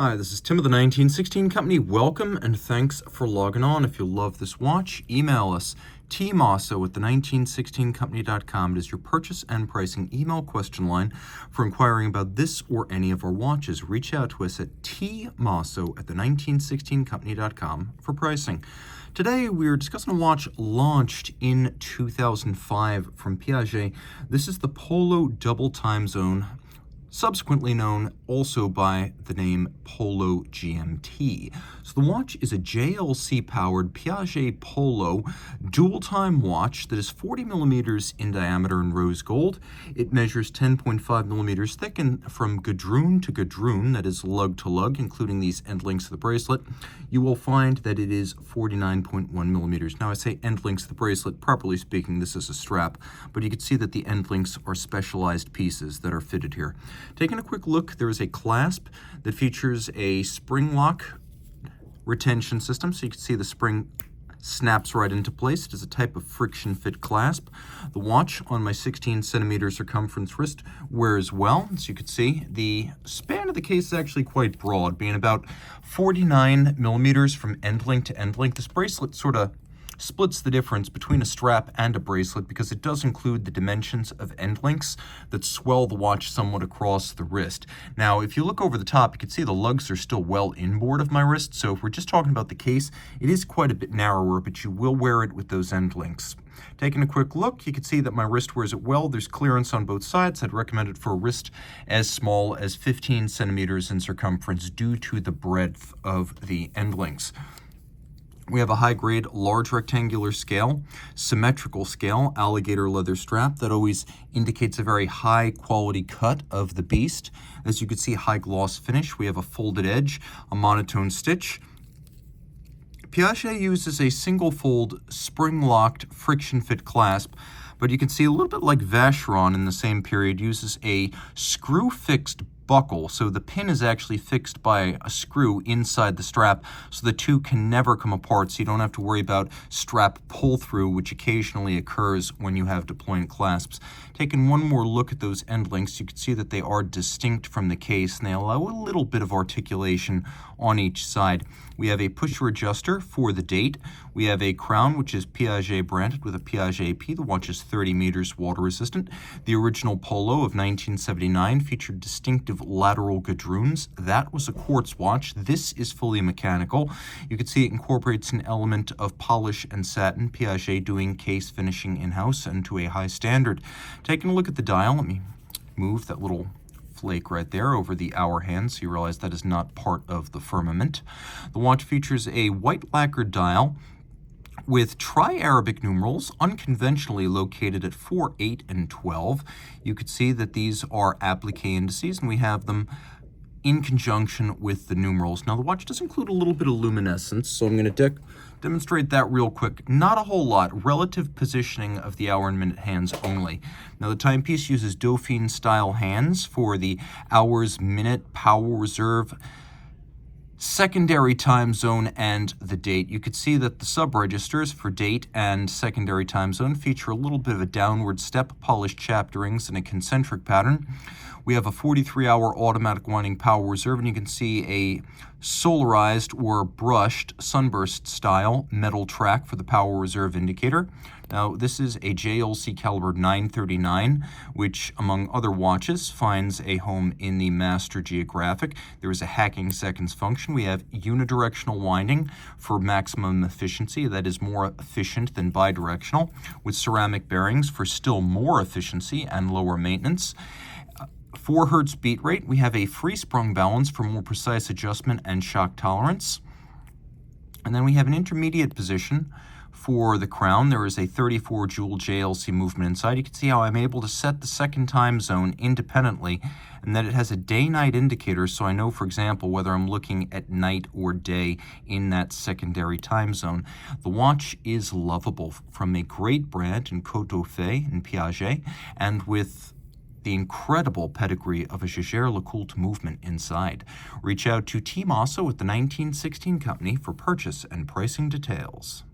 Hi, this is Tim of the 1916 Company. Welcome and thanks for logging on. If you love this watch, email us, Team Mosso at the1916company.com. It is your purchase and pricing email question line for inquiring about this or any of our watches. Reach out to us at tmosso at the1916company.com for pricing. Today we are discussing a watch launched in 2005 from Piaget. This is the Polo Double Time Zone, subsequently known also by the name Polo GMT. So the watch is a JLC-powered Piaget Polo dual-time watch that is 40 millimeters in diameter in rose gold. It measures 10.5 millimeters thick, and from gadroon to gadroon, that is lug to lug, including these end links of the bracelet, you will find that it is 49.1 millimeters. Now I say end links of the bracelet, properly speaking, this is a strap, but you can see that the end links are specialized pieces that are fitted here. Taking a quick look, there is a clasp that features a spring lock retention system, so you can see the spring snaps right into place. It is a type of friction fit clasp. The watch on my 16 centimeter circumference wrist wears well. As you can see, the span of the case is actually quite broad, being about 49 millimeters from end link to end link. This bracelet sort of splits the difference between a strap and a bracelet because it does include the dimensions of end links that swell the watch somewhat across the wrist. Now, if you look over the top, you can see the lugs are still well inboard of my wrist, so if we're just talking about the case, it is quite a bit narrower, but you will wear it with those end links. Taking a quick look, you can see that my wrist wears it well. There's clearance on both sides. I'd recommend it for a wrist as small as 15 centimeters in circumference due to the breadth of the end links. We have a high-grade, large rectangular scale, symmetrical scale, alligator leather strap that always indicates a very high-quality cut of the beast. As you can see, high-gloss finish. We have a folded edge, a monotone stitch. Piaget uses a single-fold, spring-locked, friction-fit clasp, but you can see a little bit like Vacheron in the same period uses a screw-fixed buckle, so the pin is actually fixed by a screw inside the strap, so the two can never come apart, so you don't have to worry about strap pull-through, which occasionally occurs when you have deployant clasps. Taking one more look at those end links, you can see that they are distinct from the case, and they allow a little bit of articulation on each side. We have a pusher adjuster for the date. We have a crown, which is Piaget branded with a Piaget P. The watch is 30 meters water resistant. The original Polo of 1979 featured distinctive lateral gadroons. That was a quartz watch. This is fully mechanical. You can see it incorporates an element of polish and satin, Piaget doing case finishing in-house and to a high standard. Taking a look at the dial, let me move that little flake right there over the hour hand so you realize that is not part of the firmament. The watch features a white lacquered dial with tri-Arabic numerals, unconventionally located at 4, 8, and 12. You could see that these are applique indices, and we have them in conjunction with the numerals. Now, the watch does include a little bit of luminescence, so I'm going to demonstrate that real quick. Not a whole lot. Relative positioning of the hour and minute hands only. Now, the timepiece uses Dauphine-style hands for the hours, minute, power reserve, secondary time zone, and the date. You could see that the sub-registers for date and secondary time zone feature a little bit of a downward step, polished chapterings, and a concentric pattern. We have a 43-hour automatic winding power reserve, and you can see a solarized or brushed sunburst style metal track for the power reserve indicator. Now, this is a JLC caliber 939, which, among other watches, finds a home in the Master Geographic. There is a hacking seconds function. We have unidirectional winding for maximum efficiency. That is more efficient than bidirectional, with ceramic bearings for still more efficiency and lower maintenance. 4 hertz beat rate. We have a free sprung balance for more precise adjustment and shock tolerance. And then we have an intermediate position for the crown. There is a 34 joule JLC movement inside. You can see how I'm able to set the second time zone independently, and that it has a day-night indicator, so I know, for example, whether I'm looking at night or day in that secondary time zone. The watch is lovable, from a great brand in Côte d'Or and Piaget, and with the incredible pedigree of a G0A30028 movement inside. Reach out to Team Mosso at the 1916 Company for purchase and pricing details.